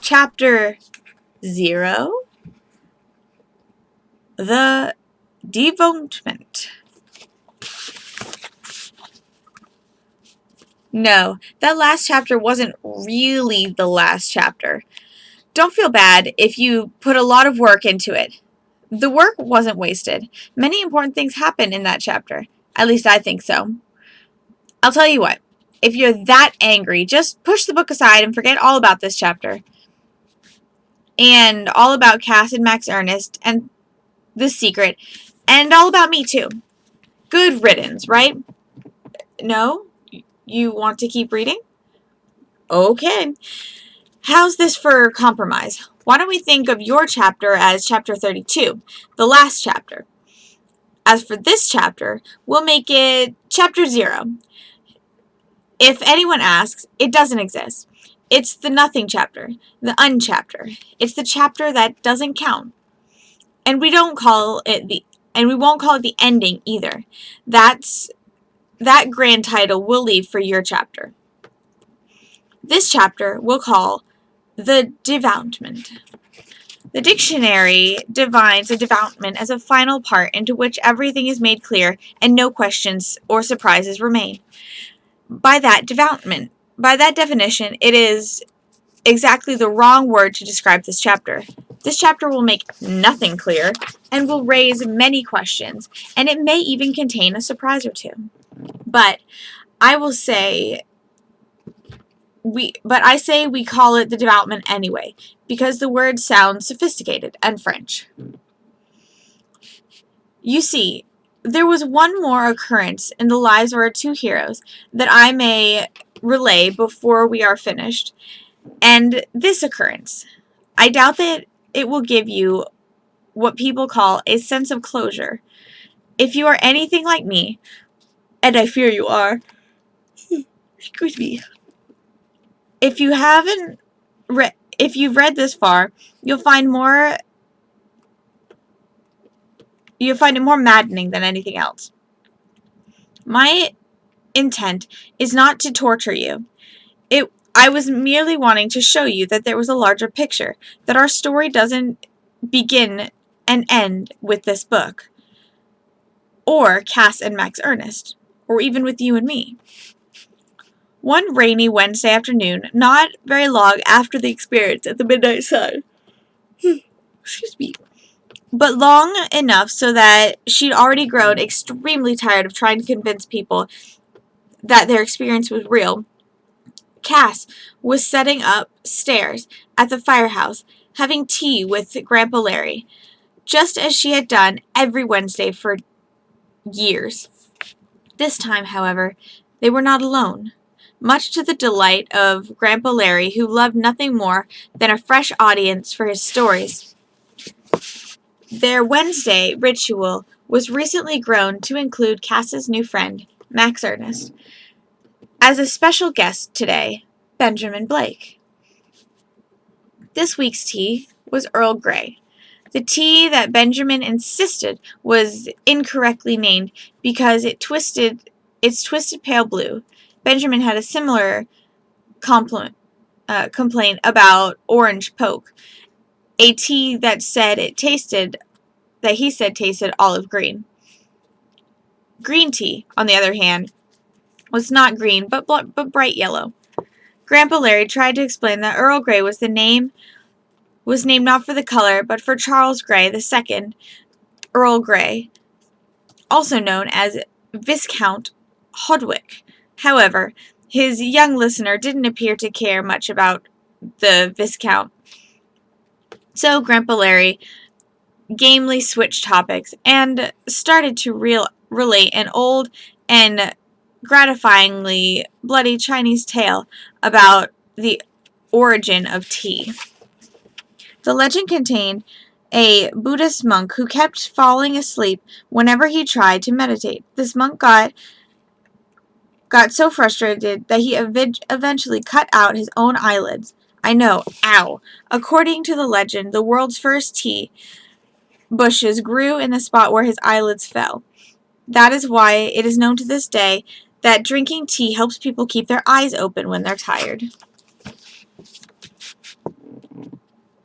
Chapter 0, The Devotement. No, that last chapter wasn't really the last chapter. Don't feel bad if you put a lot of work into it. The work wasn't wasted. Many important things happen in that chapter. At least I think so. I'll tell you what. If you're that angry, just push the book aside and forget all about this chapter. And all about Cass and Max Ernest and the secret. And all about me too. Good riddance, right? No? You want to keep reading? Okay. How's this for compromise? Why don't we think of your chapter as chapter 32, the last chapter? As for this chapter, we'll make it chapter 0. If anyone asks, it doesn't exist. It's the nothing chapter, the unchapter. It's the chapter that doesn't count. And we won't call it the ending either. That grand title we'll leave for your chapter. This chapter we'll call The Devoutment. The dictionary defines a devoutment as a final part into which everything is made clear and no questions or surprises remain. By that definition, it is exactly the wrong word to describe this chapter. This chapter will make nothing clear and will raise many questions, and it may even contain a surprise or two. But I say we call it the devoutment anyway, because the word sounds sophisticated and French. You see, there was one more occurrence in the lives of our two heroes that I may relay before we are finished, and this occurrence, I doubt that it will give you what people call a sense of closure. If you are anything like me, and I fear you are, excuse me, if you've read this far, you'll find it more maddening than anything else. My intent is not to torture you. I was merely wanting to show you that there was a larger picture, that our story doesn't begin and end with this book, or Cass and Max Ernest, or even with you and me. One rainy Wednesday afternoon, not very long after the experience at the Midnight Sun, excuse me, but long enough so that she'd already grown extremely tired of trying to convince people that their experience was real, Cass was setting up stairs at the firehouse, having tea with Grandpa Larry, just as she had done every Wednesday for years. This time, however, they were not alone, much to the delight of Grandpa Larry, who loved nothing more than a fresh audience for his stories. Their Wednesday ritual was recently grown to include Cass's new friend, Max Ernest, as a special guest today, Benjamin Blake. This week's tea was Earl Grey, the tea that Benjamin insisted was incorrectly named because it's twisted pale blue. Benjamin had a similar complaint about orange poke, a tea that he said tasted olive green. Green tea, on the other hand, was not green, but bright yellow. Grandpa Larry tried to explain that Earl Grey was named not for the color, but for Charles Grey II, Earl Grey, also known as Viscount Hodwick. However, his young listener didn't appear to care much about the Viscount, so Grandpa Larry gamely switched topics and started to relate an old and gratifyingly bloody Chinese tale about the origin of tea. The legend contained a Buddhist monk who kept falling asleep whenever he tried to meditate. This monk got so frustrated that he eventually cut out his own eyelids. I know, ow. According to the legend, the world's first tea bushes grew in the spot where his eyelids fell. That is why it is known to this day that drinking tea helps people keep their eyes open when they're tired.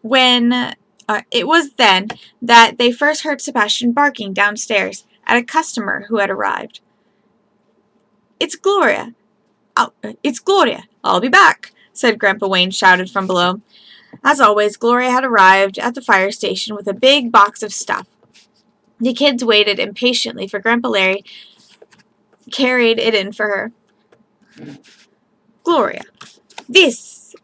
It was then that they first heard Sebastian barking downstairs at a customer who had arrived. It's Gloria. It's Gloria. I'll be back, said Grandpa Wayne, shouted from below. As always, Gloria had arrived at the fire station with a big box of stuff. The kids waited impatiently for Grandpa Larry carried it in for her. Gloria, this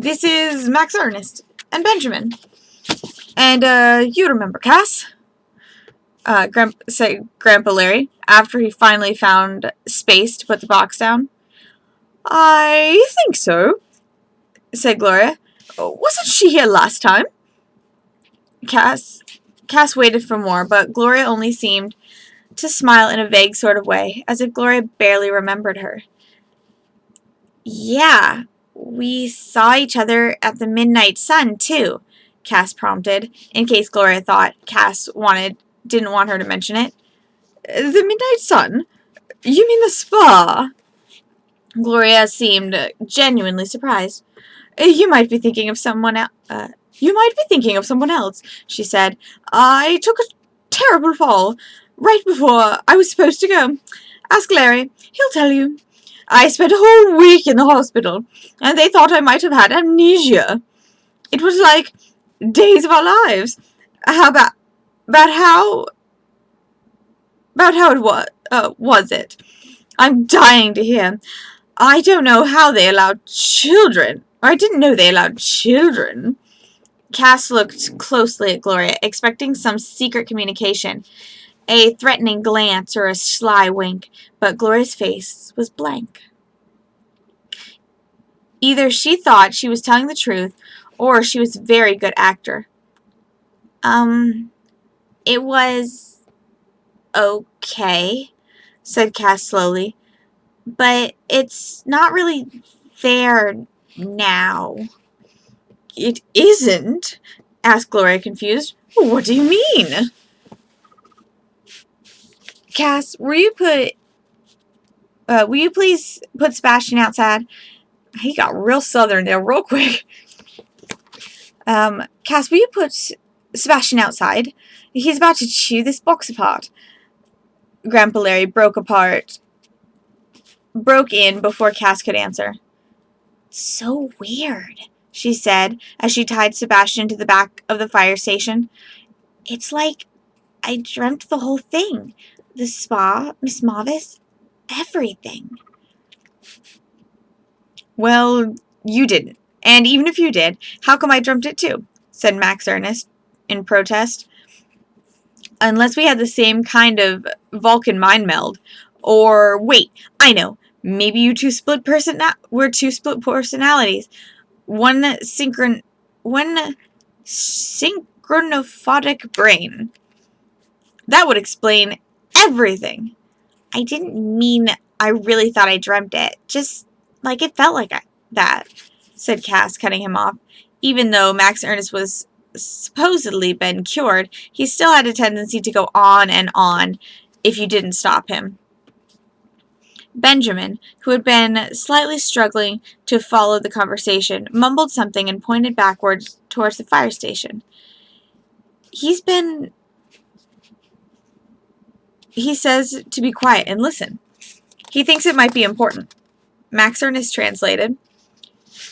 is Max Ernest and Benjamin. And, you remember Cass? Said Grandpa Larry, after he finally found space to put the box down. I think so, said Gloria. Wasn't she here last time? Cass waited for more, but Gloria only seemed to smile in a vague sort of way, as if Gloria barely remembered her. Yeah, we saw each other at the Midnight Sun, too, Cass prompted, in case Gloria thought Cass didn't want her to mention it. The Midnight Sun? You mean the spa? Gloria seemed genuinely surprised. You might be thinking of someone else. She said. I took a terrible fall right before I was supposed to go. Ask Larry. He'll tell you. I spent a whole week in the hospital, and they thought I might have had amnesia. It was like days of our lives. About how it was it? I'm dying to hear. I don't know how they allowed children. Or I didn't know they allowed children. Cass looked closely at Gloria, expecting some secret communication, a threatening glance or a sly wink, but Gloria's face was blank. Either she thought she was telling the truth, or she was a very good actor. It was okay, said Cass slowly, but it's not really there now. It isn't? Asked Gloria, confused. What do you mean? Cass, will you please put Sebastian outside? He got real southern there real quick. Cass, will you put Sebastian outside? He's about to chew this box apart. Grandpa Larry broke in before Cass could answer. So weird, she said, as she tied Sebastian to the back of the fire station. It's like I dreamt the whole thing. The spa, Miss Mavis, everything. Well, you didn't. And even if you did, how come I dreamt it too? Said Max Ernest in protest. Unless we had the same kind of Vulcan mind meld. Or, wait, I know. Maybe you we're two split personalities. One synchronophotic brain. That would explain everything. I didn't mean I really thought I dreamt it. Just like it felt like that, said Cass, cutting him off. Even though Max Ernest was supposedly been cured, he still had a tendency to go on and on if you didn't stop him. Benjamin, who had been slightly struggling to follow the conversation, mumbled something and pointed backwards towards the fire station. He says to be quiet and listen. He thinks it might be important. Max Ernest translated.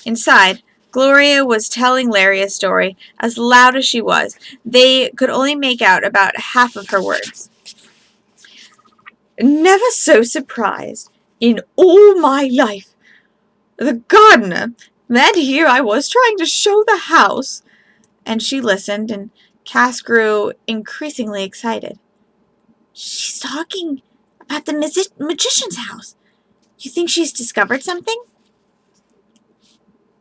Inside, Gloria was telling Larry a story as loud as she was. They could only make out about half of her words. Never so surprised in all my life. The gardener. Then here I was trying to show the house. And she listened, and Cass grew increasingly excited. She's talking about the magician's house. You think she's discovered something?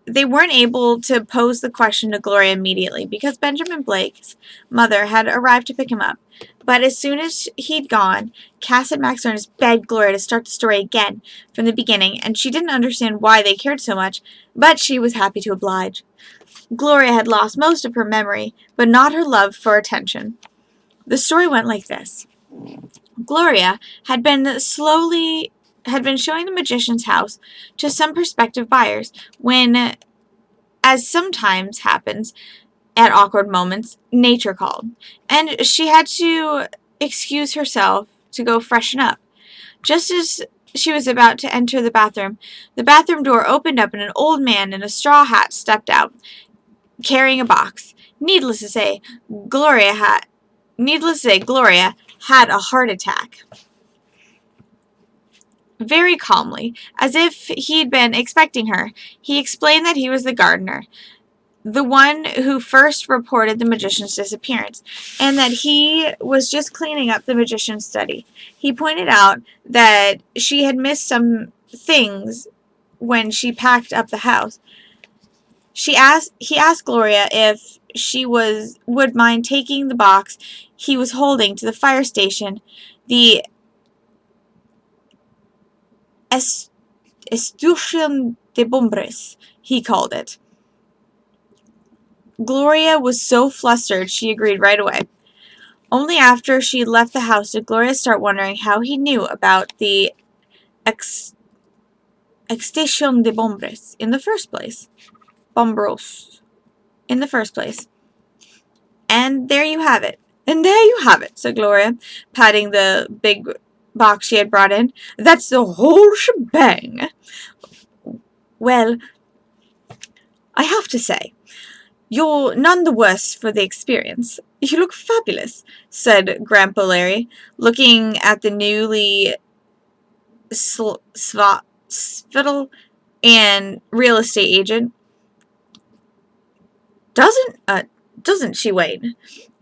They weren't able to pose the question to Gloria immediately because Benjamin Blake's mother had arrived to pick him up. But as soon as he'd gone, Cass and Max Ernest begged Gloria to start the story again from the beginning, and she didn't understand why they cared so much, but she was happy to oblige. Gloria had lost most of her memory, but not her love for attention. The story went like this. Gloria had been showing the magician's house to some prospective buyers when, as sometimes happens at awkward moments, nature called, and she had to excuse herself to go freshen up. Just as she was about to enter the bathroom door opened up and an old man in a straw hat stepped out, carrying a box. Needless to say, Gloria had a heart attack. Very calmly, as if he'd been expecting her, he explained that he was the gardener, the one who first reported the magician's disappearance, and that he was just cleaning up the magician's study. He pointed out that she had missed some things when she packed up the house. He asked Gloria if she would mind taking the box he was holding to the fire station, the Estuchen de Bombres, he called it. Gloria was so flustered she agreed right away. Only after she had left the house did Gloria start wondering how he knew about the Extinction de Bombres in the first place. Bombros. In the first place. And there you have it. And there you have it, said Gloria, patting the big box she had brought in. That's the whole shebang. Well, I have to say, you're none the worse for the experience. You look fabulous, said Grandpa Larry, looking at the newly sviddle and real estate agent. Doesn't she, Wayne?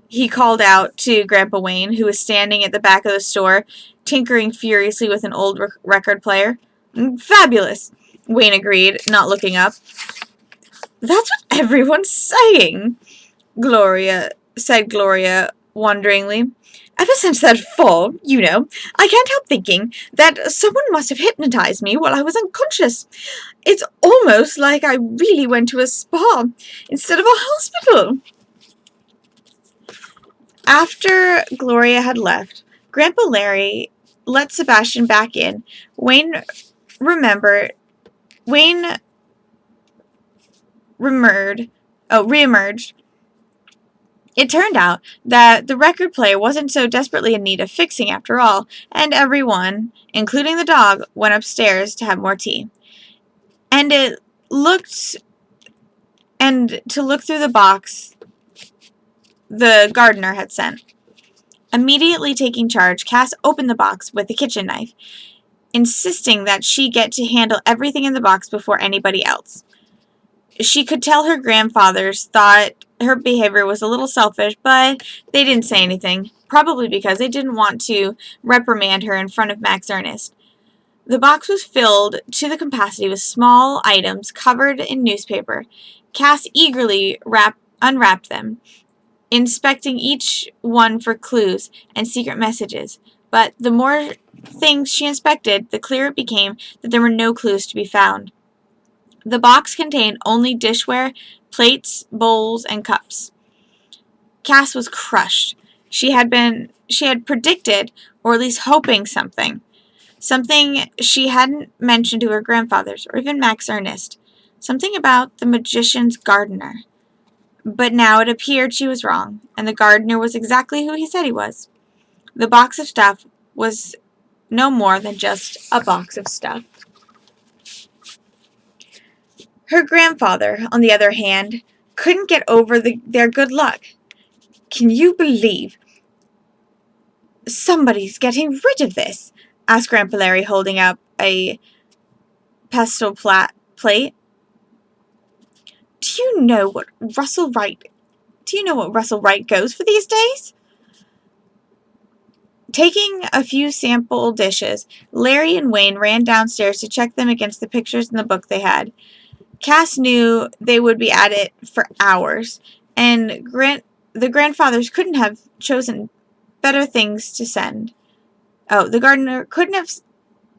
He called out to Grandpa Wayne, who was standing at the back of the store, tinkering furiously with an old record player. Fabulous, Wayne agreed, not looking up. That's what everyone's saying, said Gloria wonderingly. Ever since that fall, I can't help thinking that someone must have hypnotized me while I was unconscious. It's almost like I really went to a spa instead of a hospital. After Gloria had left, Grandpa Larry let Sebastian back in. Wayne reemerged. It turned out that the record player wasn't so desperately in need of fixing after all, and everyone, including the dog, went upstairs to have more tea. And to look through the box the gardener had sent. Immediately taking charge, Cass opened the box with a kitchen knife, insisting that she get to handle everything in the box before anybody else. She could tell her grandfathers thought her behavior was a little selfish, but they didn't say anything, probably because they didn't want to reprimand her in front of Max Ernest. The box was filled to the capacity with small items covered in newspaper. Cass eagerly unwrapped them, inspecting each one for clues and secret messages. But the more things she inspected, the clearer it became that there were no clues to be found. The box contained only dishware, plates, bowls, and cups. Cass was crushed. She had predicted, or at least hoping, something she hadn't mentioned to her grandfathers, or even Max Ernest. Something about the magician's gardener. But now it appeared she was wrong, and the gardener was exactly who he said he was. The box of stuff was no more than just a box of stuff. Her grandfather, on the other hand, couldn't get over their good luck. Can you believe somebody's getting rid of this? Asked Grandpa Larry, holding up a pestle plate. Do you know what Russell Wright goes for these days? Taking a few sample dishes, Larry and Wayne ran downstairs to check them against the pictures in the book they had. Cass knew they would be at it for hours, and the grandfathers couldn't have chosen better things to send. Oh, the gardener couldn't have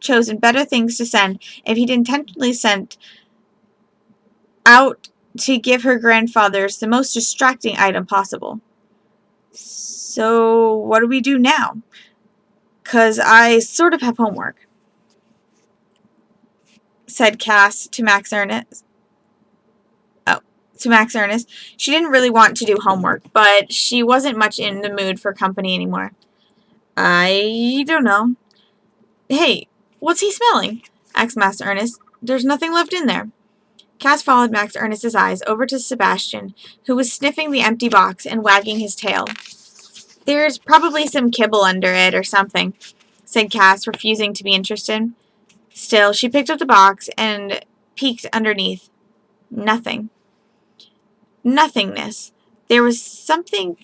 chosen better things to send if he'd intentionally sent out to give her grandfathers the most distracting item possible. So, what do we do now? 'Cause I sort of have homework, said Cass to Max Ernest. Oh, to Max Ernest. She didn't really want to do homework, but she wasn't much in the mood for company anymore. I don't know. Hey, what's he smelling? Asked Max Ernest. There's nothing left in there. Cass followed Max Ernest's eyes over to Sebastian, who was sniffing the empty box and wagging his tail. There's probably some kibble under it or something, said Cass, refusing to be interested. Still, she picked up the box and peeked underneath. Nothing. Nothingness. There was something...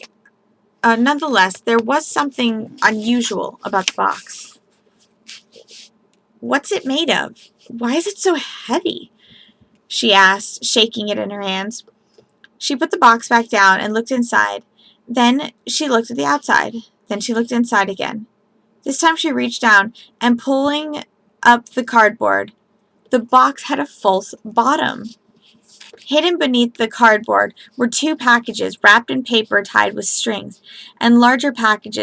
nonetheless, there was something unusual about the box. What's it made of? Why is it so heavy? She asked, shaking it in her hands. She put the box back down and looked inside. Then she looked at the outside. Then she looked inside again. This time she reached down and, pulling up the cardboard, the box had a false bottom. Hidden beneath the cardboard were two packages wrapped in paper tied with strings, and the larger package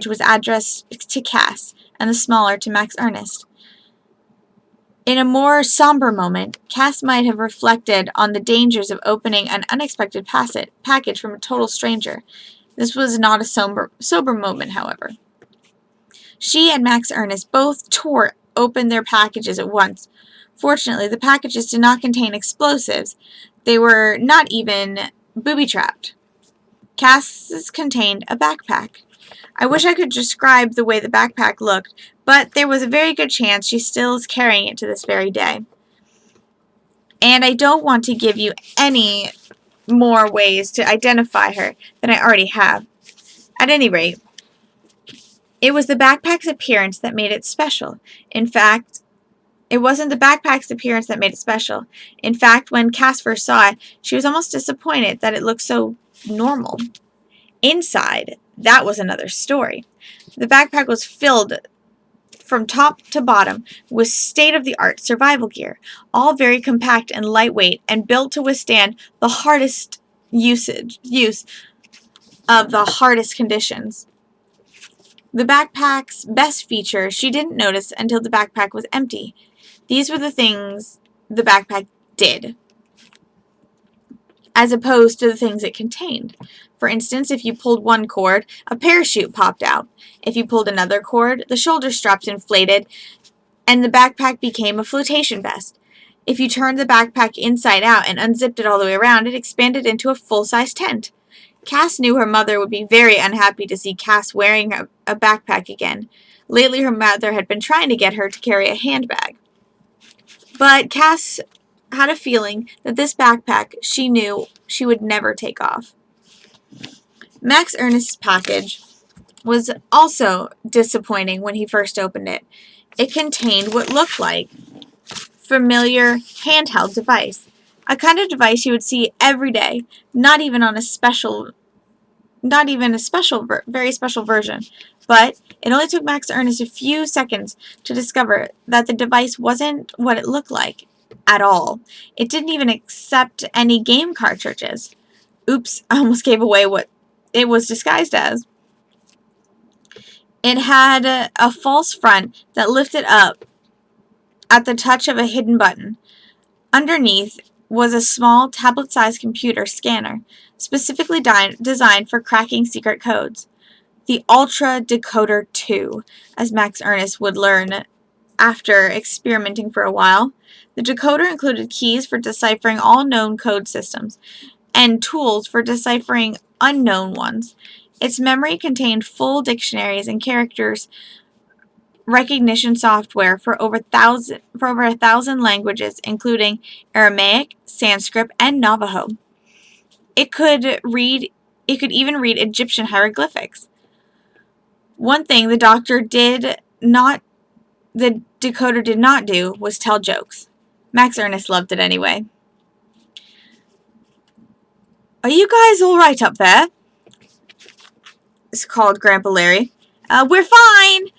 was addressed to Cass, and the smaller to Max Ernest. In a more somber moment, Cass might have reflected on the dangers of opening an unexpected package from a total stranger. This was not a sober moment, however. She and Max Ernest both tore open their packages at once. Fortunately, the packages did not contain explosives. They were not even booby-trapped. Cass's contained a backpack. I wish I could describe the way the backpack looked, but there was a very good chance she still is carrying it to this very day. And I don't want to give you any more ways to identify her than I already have. At any rate, it was the backpack's appearance that made it special. In fact, it wasn't the backpack's appearance that made it special. In fact, when Cass first saw it, she was almost disappointed that it looked so normal. Inside, that was another story. The backpack was filled from top to bottom with state-of-the-art survival gear, all very compact and lightweight and built to withstand the hardest use of the hardest conditions. The backpack's best feature she didn't notice until the backpack was empty. These were the things the backpack did, as opposed to the things it contained. For instance, if you pulled one cord, a parachute popped out. If you pulled another cord, the shoulder straps inflated, and the backpack became a flotation vest. If you turned the backpack inside out and unzipped it all the way around, it expanded into a full-size tent. Cass knew her mother would be very unhappy to see Cass wearing a backpack again. Lately, her mother had been trying to get her to carry a handbag. But Cass had a feeling that this backpack she knew she would never take off. Max Ernest's package was also disappointing when he first opened it. It contained what looked like familiar handheld device, a kind of device you would see every day, not even a very special version. But it only took Max Ernest a few seconds to discover that the device wasn't what it looked like at all. It didn't even accept any game cartridges. Oops, I almost gave away what it was disguised as. It had a false front that lifted up at the touch of a hidden button. Underneath was a small tablet-sized computer scanner, specifically designed for cracking secret codes. The Ultra Decoder 2, as Max Ernest would learn after experimenting for a while. The decoder included keys for deciphering all known code systems and tools for deciphering unknown ones. Its memory contained full dictionaries and characters recognition software for over 1,000 languages, including Aramaic, Sanskrit, and Navajo. It could even read Egyptian hieroglyphics. One thing the decoder did not do was tell jokes. Max Ernest loved it anyway. "Are you guys all right up there?" called Grandpa Larry. "We're fine,"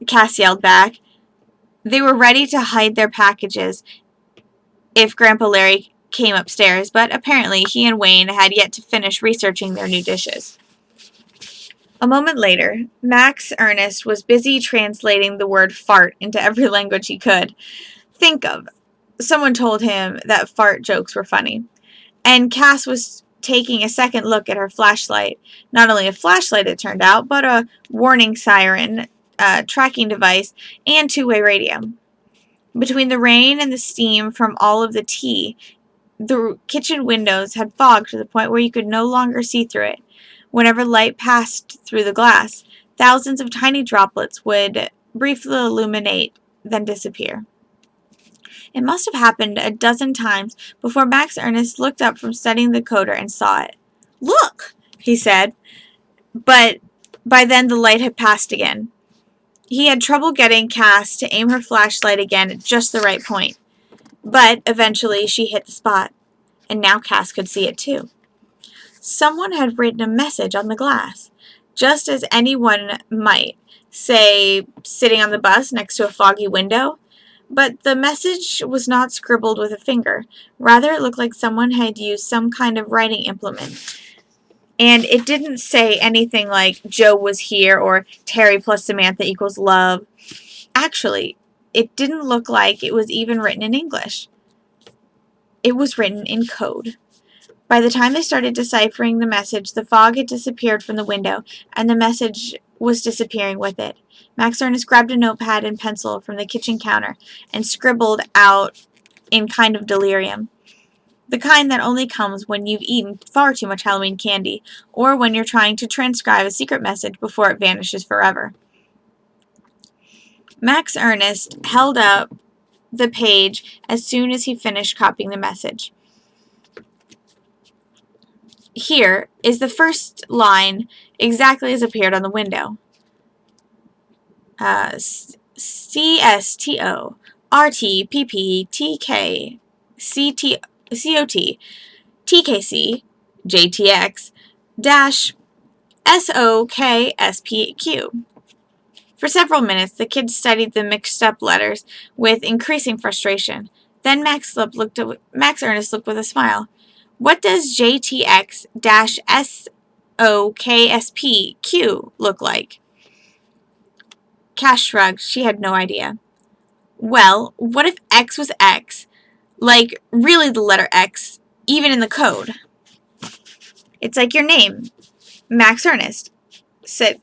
Cass yelled back. They were ready to hide their packages if Grandpa Larry came upstairs, but apparently he and Wayne had yet to finish researching their new dishes. A moment later, Max Ernest was busy translating the word fart into every language he could think of. someone told him that fart jokes were funny. And Cass was taking a second look at her flashlight. Not only a flashlight, it turned out, but a warning siren, tracking device, and two-way radio. Between the rain and the steam from all of the tea, the kitchen windows had fog to the point where you could no longer see through it. Whenever light passed through the glass, thousands of tiny droplets would briefly illuminate, then disappear. It must have happened a dozen times before Max Ernest looked up from studying the coder and saw it. "Look," he said, but by then the light had passed again. He had trouble getting Cass to aim her flashlight again at just the right point, but eventually she hit the spot, and now Cass could see it too. Someone had written a message on the glass, just as anyone might, say, sitting on the bus next to a foggy window. But the message was not scribbled with a finger. Rather, it looked like someone had used some kind of writing implement. And it didn't say anything like Joe was here or Terry plus Samantha equals love. Actually, it didn't look like it was even written in English. It was written in code. By the time they started deciphering the message, the fog had disappeared from the window, and the message was disappearing with it. Max Ernest grabbed a notepad and pencil from the kitchen counter and scribbled out in kind of delirium. The kind that only comes when you've eaten far too much Halloween candy, or when you're trying to transcribe a secret message before it vanishes forever. Max Ernest held up the page as soon as he finished copying the message. Here is the first line exactly as appeared on the window. CSTO RTPP COT TKC JTX dash SOKSPQ. For several minutes, the kids studied the mixed-up letters with increasing frustration. Then Max Ernest looked with a smile. "What does JTX-SOKSPQ look like?" Cass shrugged. She had no idea. "Well, what if X was X? Like, really the letter X, even in the code?" "It's like your name, Max Ernest," said,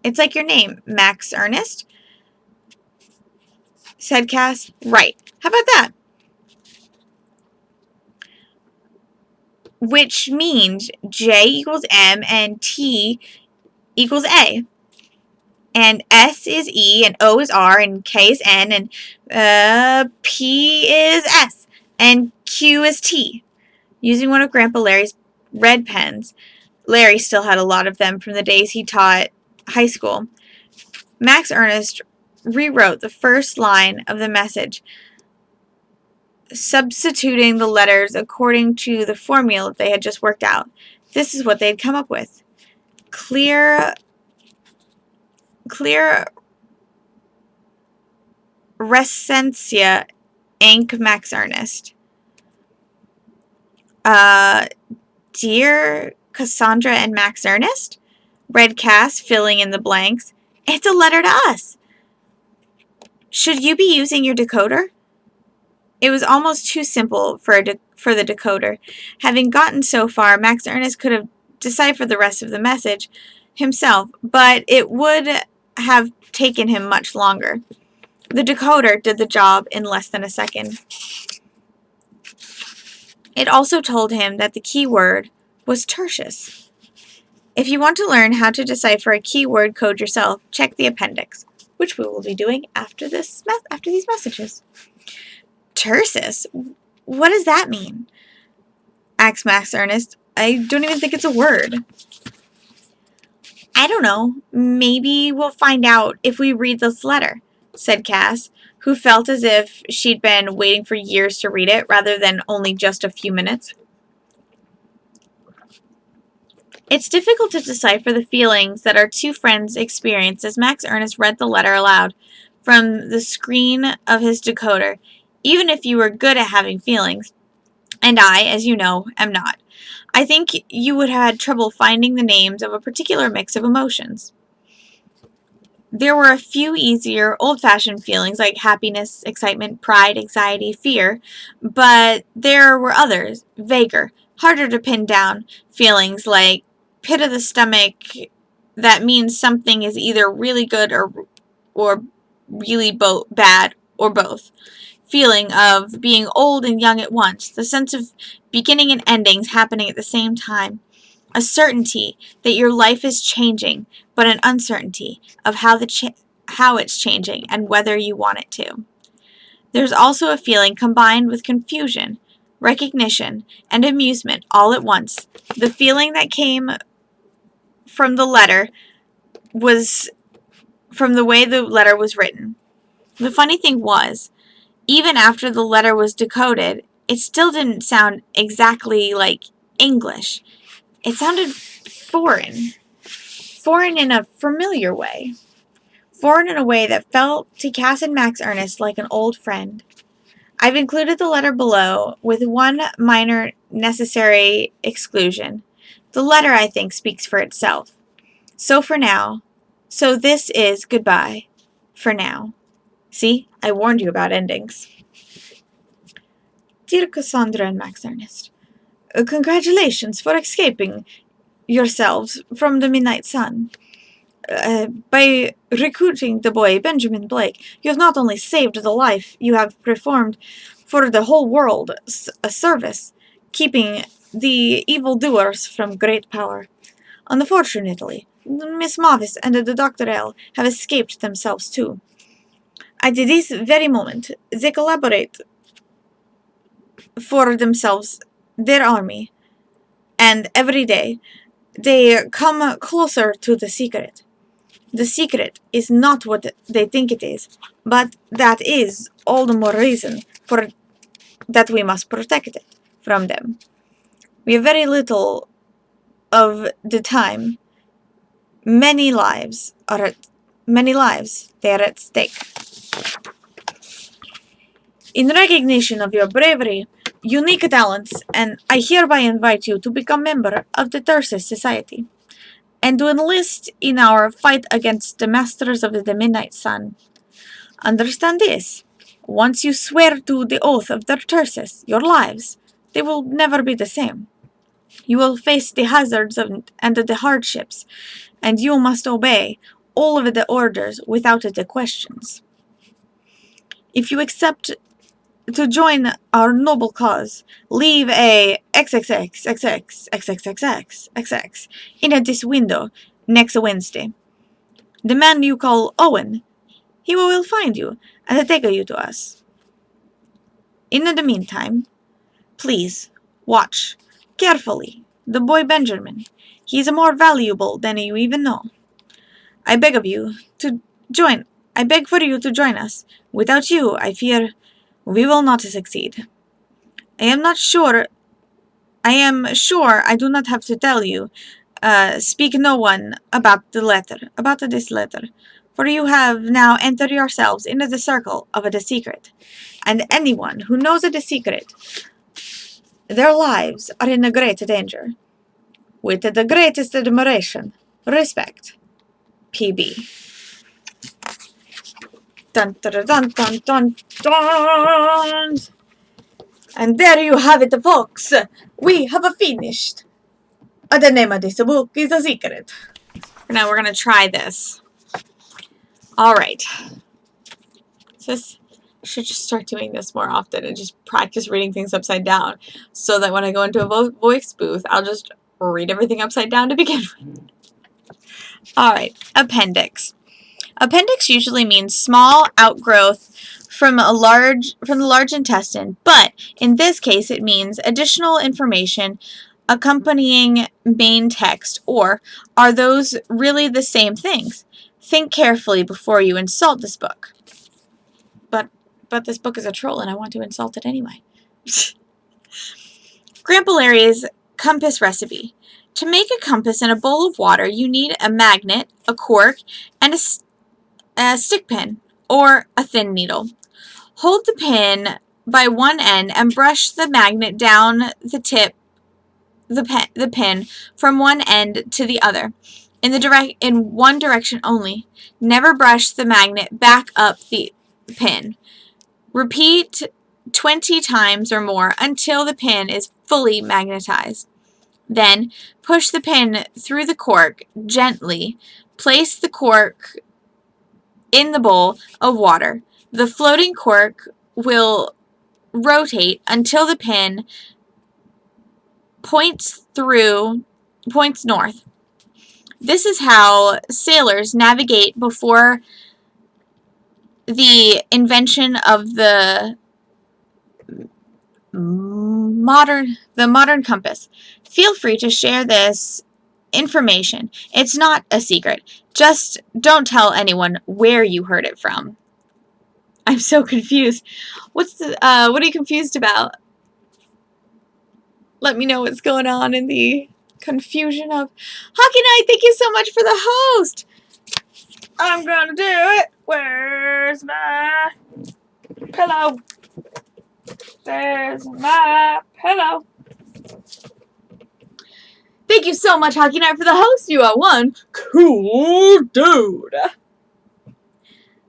"It's like your name, Max Ernest," said Cass. "Right. How about that?" "Which means J equals M and T equals A. And S is E, and O is R, and K is N, and P is S, and Q is T." Using one of Grandpa Larry's red pens, Larry still had a lot of them from the days he taught high school, Max Ernest rewrote the first line of the message, substituting the letters according to the formula they had just worked out. This is what they had come up with. Clear Resentia Inc. Max Ernest. Dear Cassandra and Max Ernest? Read Cass, filling in the blanks. "It's a letter to us. Should you be using your decoder?" It was almost too simple for the decoder. Having gotten so far, Max Ernest could have deciphered the rest of the message himself, but it would have taken him much longer. The decoder did the job in less than a second. It also told him that the keyword was tertius. If you want to learn how to decipher a keyword code yourself, check the appendix, which we will be doing after these messages. "Terces? What does that mean?" asked Max Ernest. "I don't even think it's a word." "I don't know. Maybe we'll find out if we read this letter," said Cass, who felt as if she'd been waiting for years to read it rather than only just a few minutes. It's difficult to decipher the feelings that our two friends experienced as Max Ernest read the letter aloud from the screen of his decoder, even if you were good at having feelings. And I, as you know, am not. I think you would have had trouble finding the names of a particular mix of emotions. There were a few easier, old-fashioned feelings like happiness, excitement, pride, anxiety, fear, but there were others, vaguer, harder to pin down feelings like pit of the stomach that means something is either really good or really bad or both. Feeling of being old and young at once, the sense of beginning and endings happening at the same time, a certainty that your life is changing, but an uncertainty of how it's changing and whether you want it to. There's also a feeling combined with confusion, recognition, and amusement all at once. The feeling that came from the letter was from the way the letter was written. The funny thing was, even after the letter was decoded, it still didn't sound exactly like English. It sounded foreign. Foreign in a familiar way. Foreign in a way that felt to Cass and Max Ernest like an old friend. I've included the letter below with one minor necessary exclusion. The letter, I think, speaks for itself. So this is goodbye. For now. See, I warned you about endings. Dear Cassandra and Max Ernest, congratulations for escaping yourselves from the Midnight Sun. By recruiting the boy Benjamin Blake, you have not only saved the life, you have performed for the whole world a service, keeping the evildoers from great power. Unfortunately, Miss Mavis and the Dr. L have escaped themselves too. At this very moment, they collaborate for themselves, their army, and every day they come closer to the secret. The secret is not what they think it is, but that is all the more reason for that we must protect it from them. We have very little of the time. Many lives they are at stake. In recognition of your bravery, unique talents, and I hereby invite you to become member of the Terces Society, and to enlist in our fight against the masters of the Midnight Sun. Understand this. Once you swear to the oath of the Terces, your lives, they will never be the same. You will face the hazards and the hardships, and you must obey all of the orders without the questions. If you accept to join our noble cause, leave a XXXXXXXXXX in this window next Wednesday. The man you call Owen, he will find you and take you to us. In the meantime, please watch carefully the boy Benjamin. He is more valuable than you even know. I beg for you to join us. Without you, I fear we will not succeed. I am sure I do not have to tell you. Speak no one about this letter, for you have now entered yourselves into the circle of the secret, and anyone who knows the secret, their lives are in great danger. With the greatest admiration, respect, PB. Dun dun dun dun dun dun! And there you have it, folks. We have finished. The name of this book is a secret. Now we're going to try this. Alright. I should just start doing this more often and just practice reading things upside down so that when I go into a voice booth, I'll just read everything upside down to begin with. Alright. Appendix. Appendix usually means small outgrowth from the large intestine, but in this case it means additional information accompanying main text, or are those really the same things? Think carefully before you insult this book. But this book is a troll and I want to insult it anyway. Grandpa Larry's compass recipe. To make a compass in a bowl of water, you need a magnet, a cork, and a stick pin, or a thin needle. Hold the pin by one end and brush the magnet down the pin from one end to the other. in one direction only. Never brush the magnet back up the pin. Repeat 20 times or more until the pin is fully magnetized. Then push the pin through the cork gently. Place the cork in the bowl of water. The floating cork will rotate until the pin points north. This is how sailors navigate before the invention of the modern compass. Feel free to share this information. It's not a secret. Just don't tell anyone where you heard it from. I'm so confused. What are you confused about? Let me know what's going on in the confusion of Hockey Night. Thank you so much for the host. I'm gonna do it. Where's my pillow? There's my pillow. Thank you so much, Hockey Night, for the host. You are one cool dude.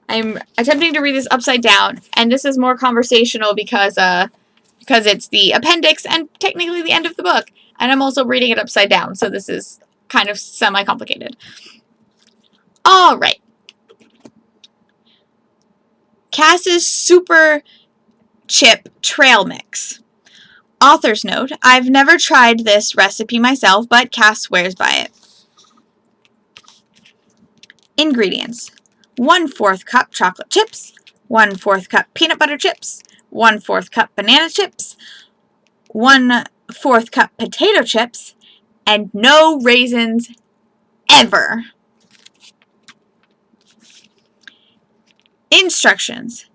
I'm attempting to read this upside down, and this is more conversational because it's the appendix and technically the end of the book. And I'm also reading it upside down, so this is kind of semi-complicated. All right. Cass's Super Chip Trail Mix. Author's note, I've never tried this recipe myself, but Cass swears by it. Ingredients. 1/4 cup chocolate chips, 1/4 cup peanut butter chips, 1/4 cup banana chips, 1/4 cup potato chips, and no raisins ever. Instructions.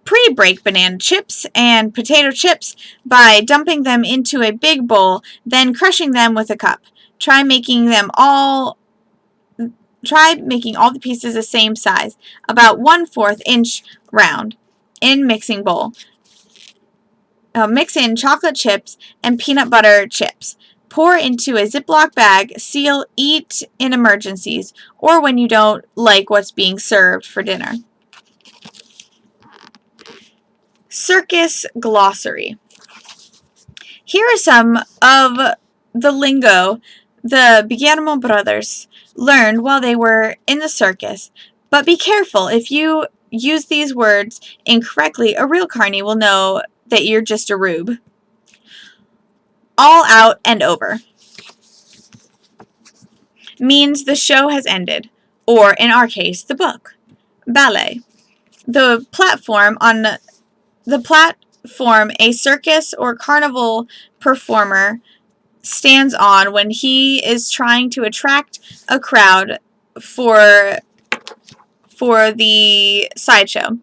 Pre-break banana chips and potato chips by dumping them into a big bowl, then crushing them with a cup. Try making all the pieces the same size, about 1/4 inch round, in mixing bowl. Mix in chocolate chips and peanut butter chips. Pour into a Ziploc bag, seal, eat in emergencies, or when you don't like what's being served for dinner. Circus Glossary. Here are some of the lingo the Guillermo brothers learned while they were in the circus, but be careful. If you use these words incorrectly, a real carny will know that you're just a rube. All out and over means the show has ended, or in our case, the book. Ballet. The platform a circus or carnival performer stands on when he is trying to attract a crowd for the sideshow.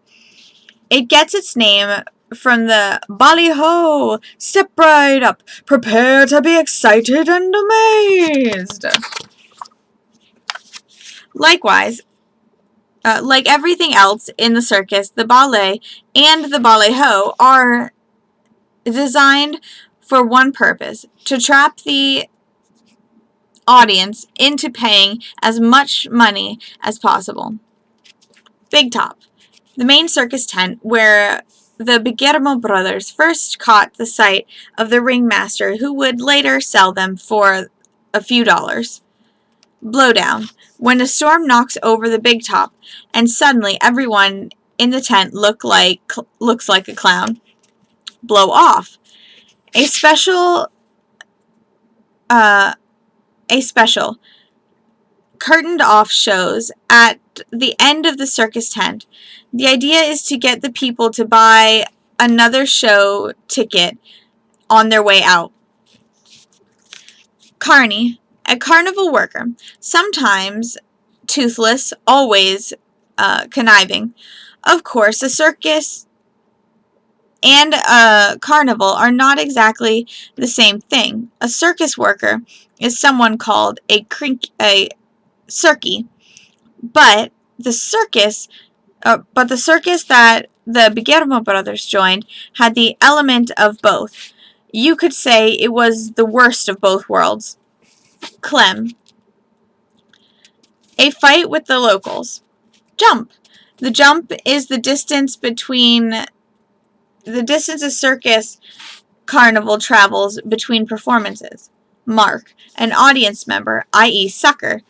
It gets its name from the ballyho, step right up, prepare to be excited and amazed. Likewise, like everything else in the circus, the ballet and the ballyho are designed for one purpose: to trap the audience into paying as much money as possible. Big Top. The main circus tent where the Guillermo brothers first caught the sight of the ringmaster who would later sell them for a few dollars. Blowdown. When a storm knocks over the Big Top and suddenly everyone in the tent looks like a clown. Blow off. A special curtained off shows at the end of the circus tent. The idea is to get the people to buy another show ticket on their way out. Carny, a carnival worker, sometimes toothless, always conniving. Of course, a circus and a carnival are not exactly the same thing. A circus worker is someone called a cirky, but the circus that the Guillermo brothers joined had the element of both. You could say it was the worst of both worlds. Clem. A fight with the locals. Jump. The jump is the distance a circus carnival travels between performances. Mark. An audience member, i.e. sucker.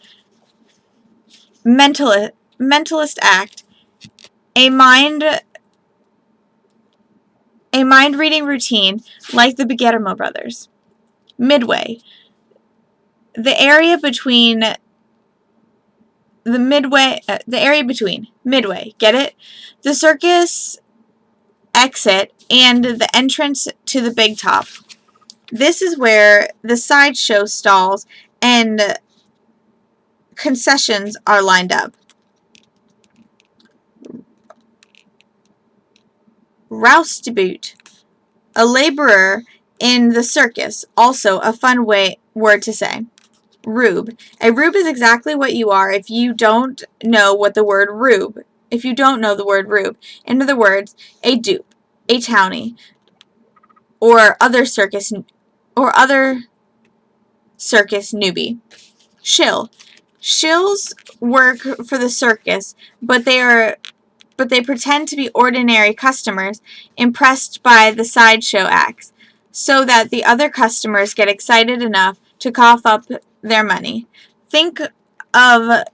Mentalist act. A mind reading routine like the Guillermo brothers. Midway. The area between. Midway. Get it? The circus exit and the entrance to the big top. This is where the sideshow stalls and concessions are lined up. Roustabout. A laborer in the circus. Also a fun word to say. Rube. A rube is exactly what you are if you don't know the word rube. In other words, a dupe, a townie, or other circus newbie. Shill. Shills work for the circus, but they pretend to be ordinary customers impressed by the sideshow acts, so that the other customers get excited enough to cough up their money. Think of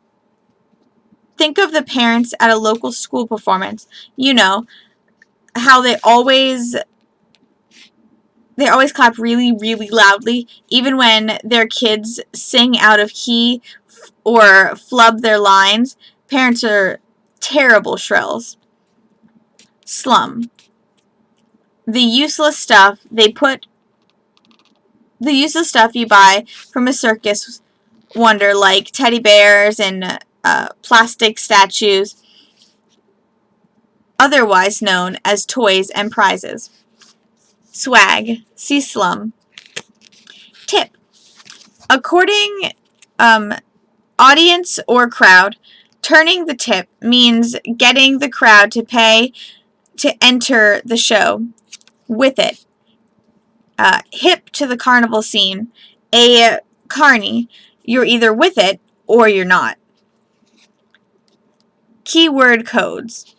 the parents at a local school performance. You know how they always clap really, really loudly, even when their kids sing out of key or flub their lines. Parents are terrible shrills. Slum. The useless stuff you buy from a circus wonder, like teddy bears and plastic statues, otherwise known as toys and prizes. Swag. See slum. Tip. According audience or crowd, turning the tip means getting the crowd to pay to enter the show with it. Hip to the carnival scene. A carny. You're either with it or you're not. Keyword codes.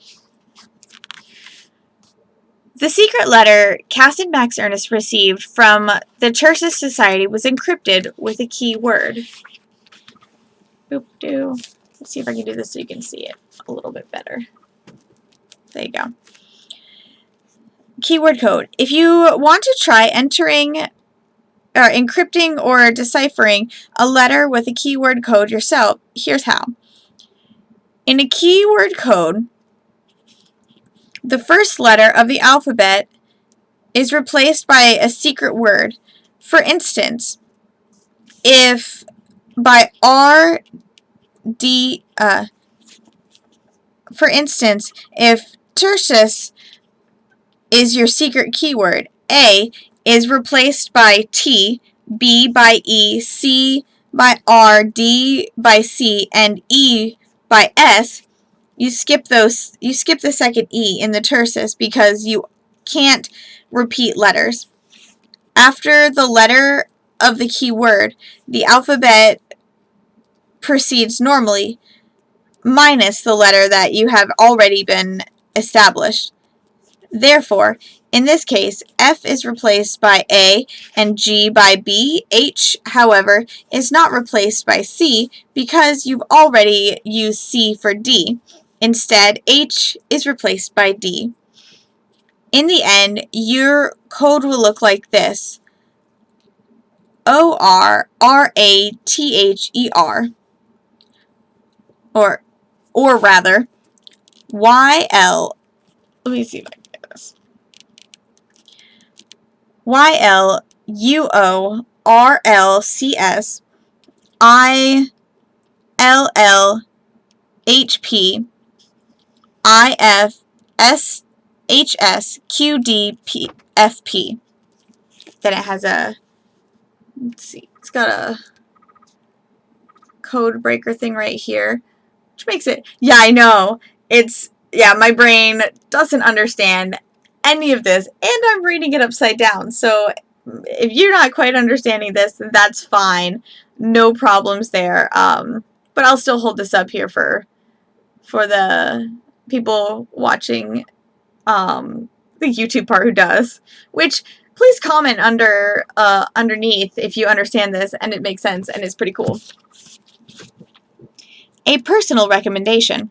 The secret letter Captain Max Ernest received from the Terces Society was encrypted with a key word. Boop-doo. Let's see if I can do this so you can see it a little bit better. There you go. Keyword code. If you want to try encrypting or deciphering a letter with a keyword code yourself, here's how. In a keyword code, the first letter of the alphabet is replaced by a secret word. For instance, if by if Terces is your secret keyword, A is replaced by T, B by E, C by R, D by C, and E by S, you skip the second E in the terces because you can't repeat letters. After the letter of the key word, the alphabet proceeds normally, minus the letter that you have already been established. Therefore, in this case, F is replaced by A and G by B. H, however, is not replaced by C because you've already used C for D. Instead, H is replaced by D. In the end, your code will look like this. ORRATHER. Or rather, YL. Let me see if I can get this. YLUORLCS ILLHP IFSHSQDFP. Then it has it's got a code breaker thing right here, which makes it, yeah, I know, my brain doesn't understand any of this, and I'm reading it upside down, so if you're not quite understanding this, that's fine, no problems there. But I'll still hold this up here for the people watching the YouTube part who does. Which, please comment underneath if you understand this and it makes sense and it's pretty cool. A personal recommendation.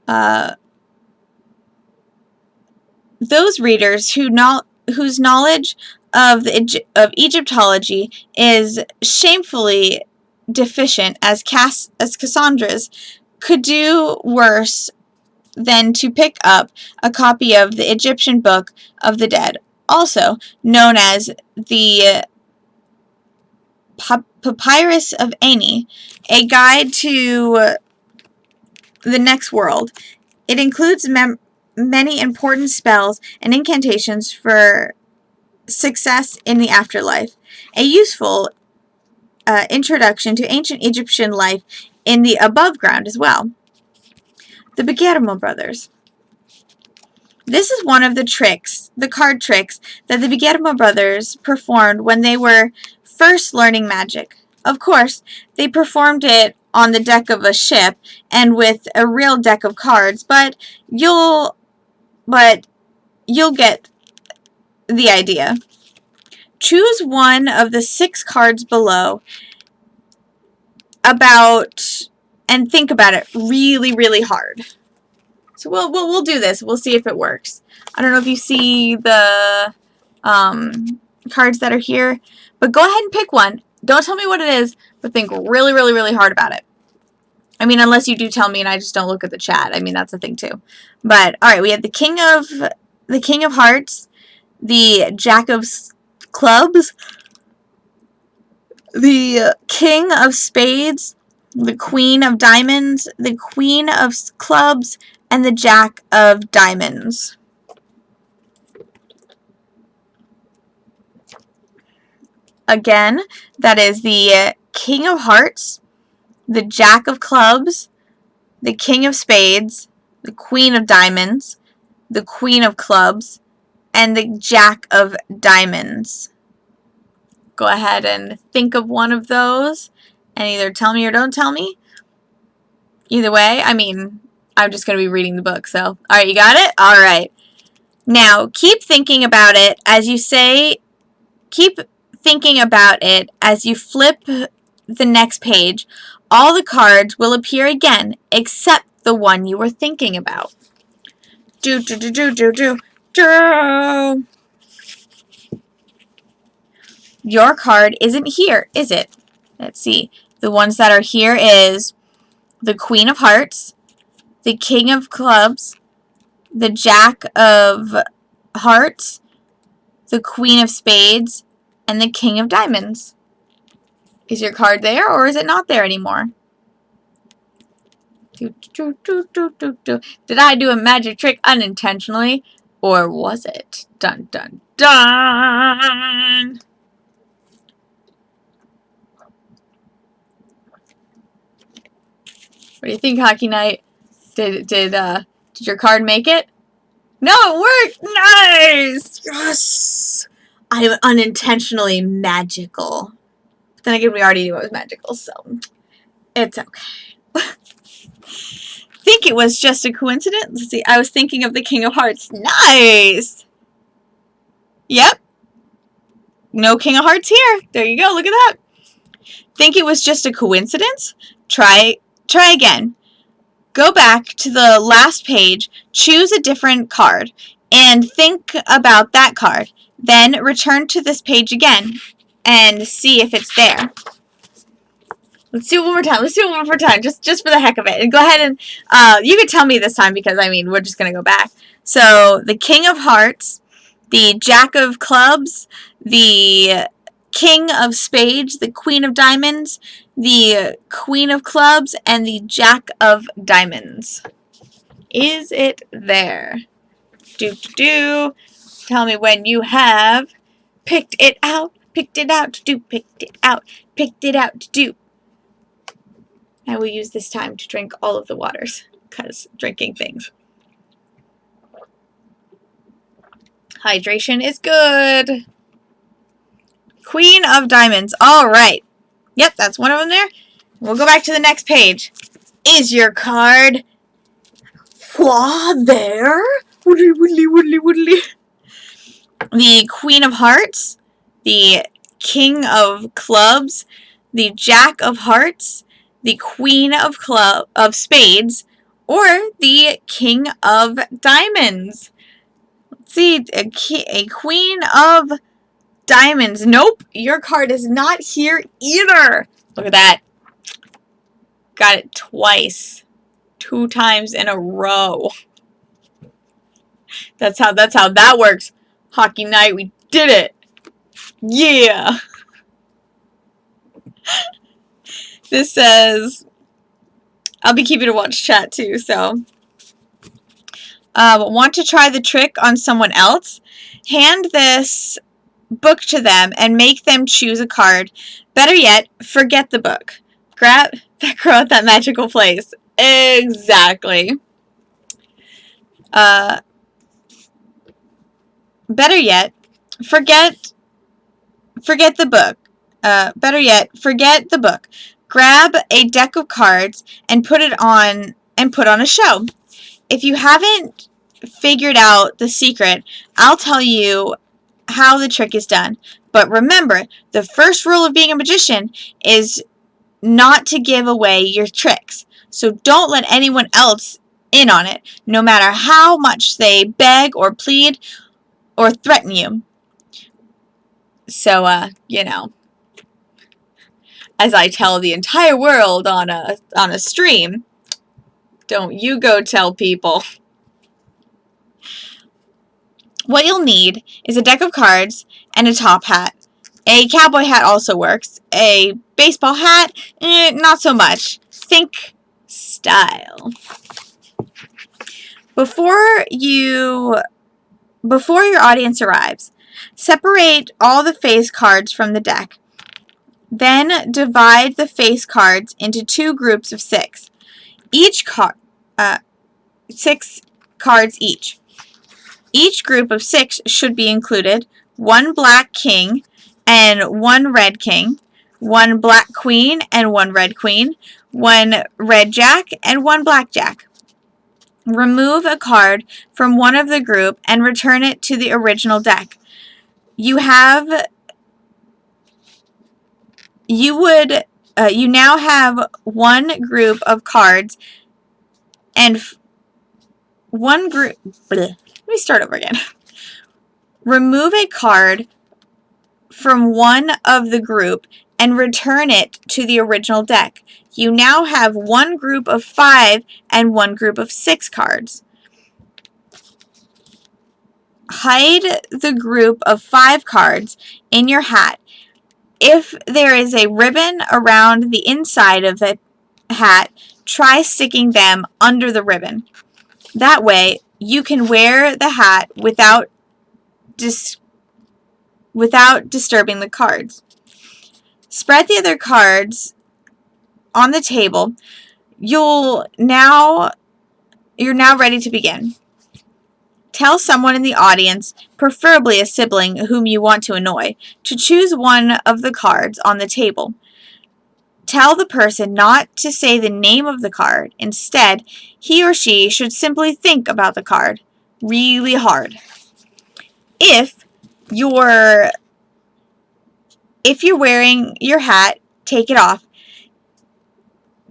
Those readers whose knowledge of Egyptology is shamefully deficient as Cassandra's could do worse than to pick up a copy of the Egyptian Book of the Dead, also known as the Papyrus of Ani, a guide to the next world. It includes many important spells and incantations for success in the afterlife, a useful introduction to ancient Egyptian life in the above ground as well. The Beguermo brothers. This is one of the card tricks that the Beguermo brothers performed when they were first learning magic. Of course, they performed it on the deck of a ship and with a real deck of cards, but you'll get the idea. Choose one of the 6 cards below and think about it really, really hard. So we'll do this. We'll see if it works. I don't know if you see the cards that are here, but go ahead and pick one. Don't tell me what it is, but think really, really, really hard about it. I mean, unless you do tell me and I just don't look at the chat. I mean, that's a thing too. But all right, we have the King of Hearts, the Jack of Clubs, the King of Spades, the Queen of Diamonds, the Queen of Clubs, and the Jack of Diamonds. Again, that is the King of Hearts, the Jack of Clubs, the King of Spades, the Queen of Diamonds, the Queen of Clubs, and the Jack of Diamonds. Go ahead and think of one of those and either tell me or don't tell me. Either way, I mean, I'm just going to be reading the book, so. All right, you got it? All right. Now, keep thinking about it as you flip the next page. All the cards will appear again, except the one you were thinking about. Your card isn't here, is it? Let's see. The ones that are here is the Queen of Hearts, the King of Clubs, the Jack of Hearts, the Queen of Spades, and the King of Diamonds. Is your card there or is it not there anymore? Did I do a magic trick unintentionally or was it? Dun dun dun! What do you think, Hockey Knight? Did your card make it? No, it worked! Nice! Yes! I'm unintentionally magical. But then again, we already knew it was magical, so it's okay. Think it was just a coincidence? Let's see, I was thinking of the King of Hearts. Nice! Yep. No King of Hearts here. There you go, look at that. Think it was just a coincidence? Try again. Go back to the last page, choose a different card, and think about that card. Then return to this page again and see if it's there. Let's do it one more time. Let's do it one more time, just for the heck of it. And go ahead and, you can tell me this time because, I mean, we're just going to go back. So, the King of Hearts, the Jack of Clubs, the King of Spades, the Queen of Diamonds, the Queen of Clubs, and the Jack of Diamonds. Is it there? Tell me when you have picked it out to do, picked it out to do. I will use this time to drink all of the waters, because drinking things. Hydration is good. Queen of Diamonds. All right. Yep, that's one of them there. We'll go back to the next page. Is your card there? Woodly, woodly, woodly, woodly. The Queen of Hearts, the King of Clubs, the Jack of Hearts, the Queen of Spades, or the King of Diamonds. Let's see, a Queen of Diamonds. Nope, your card is not here either. Look at that. Got it twice. 2 times in a row. That's how that works. Hockey night, we did it. Yeah. This says, I'll be keeping a watch chat too, so. Want to try the trick on someone else? Hand this book to them and make them choose a card. Better yet, forget the book. Grab that girl at that magical place. Exactly. Better yet, forget the book. Better yet, forget the book. Grab a deck of cards and put on a show. If you haven't figured out the secret, I'll tell you how the trick is done. But remember, the first rule of being a magician is not to give away your tricks. So don't let anyone else in on it, no matter how much they beg or plead or threaten you. So, you know, as I tell the entire world on a stream, don't you go tell people. What you'll need is a deck of cards and a top hat. A cowboy hat also works. A baseball hat, not so much. Think style. Before your audience arrives, separate all the face cards from the deck. Then divide the face cards into 2 groups of 6. 6 cards each. Each group of 6 should be included 1 black king and 1 red king, 1 black queen and 1 red queen, 1 red jack and 1 black jack. Remove a card from one of the group and return it to the original deck. You now have 1 group of cards and 1 group. Let me start over again. Remove a card from one of the group and return it to the original deck. You now have 1 group of 5 and 1 group of 6 cards. Hide the group of 5 cards in your hat. If there is a ribbon around the inside of the hat, try sticking them under the ribbon. That way, you can wear the hat without disturbing the cards. Spread the other cards on the table. You're now ready to begin. Tell someone in the audience, preferably a sibling whom you want to annoy, to choose one of the cards on the table. Tell the person not to say the name of the card. Instead, he or she should simply think about the card really hard. If you're wearing your hat, take it off.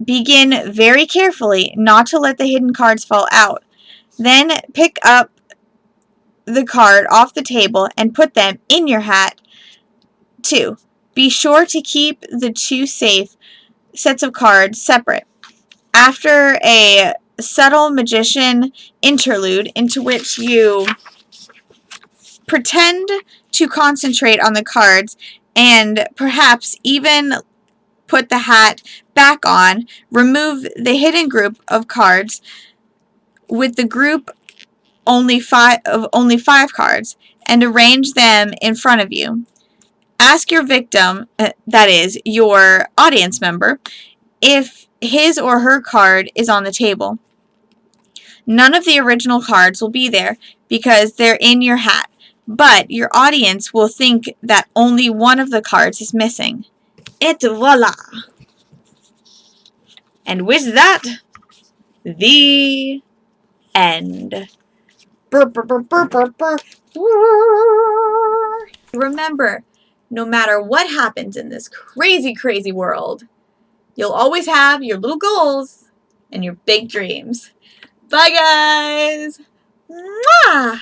Begin very carefully not to let the hidden cards fall out. Then pick up the card off the table and put them in your hat. 2. Be sure to keep the 2 safe sets of cards separate. After a subtle magician interlude into which you pretend to concentrate on the cards and perhaps even put the hat back on, remove the hidden group of cards with the group only 5 cards and arrange them in front of you. Ask your victim, that is, your audience member, if his or her card is on the table. None of the original cards will be there because they're in your hat, but your audience will think that only one of the cards is missing. Et voila! And with that, the end. Remember, no matter what happens in this crazy, crazy world, you'll always have your little goals and your big dreams. Bye, guys! Mwah!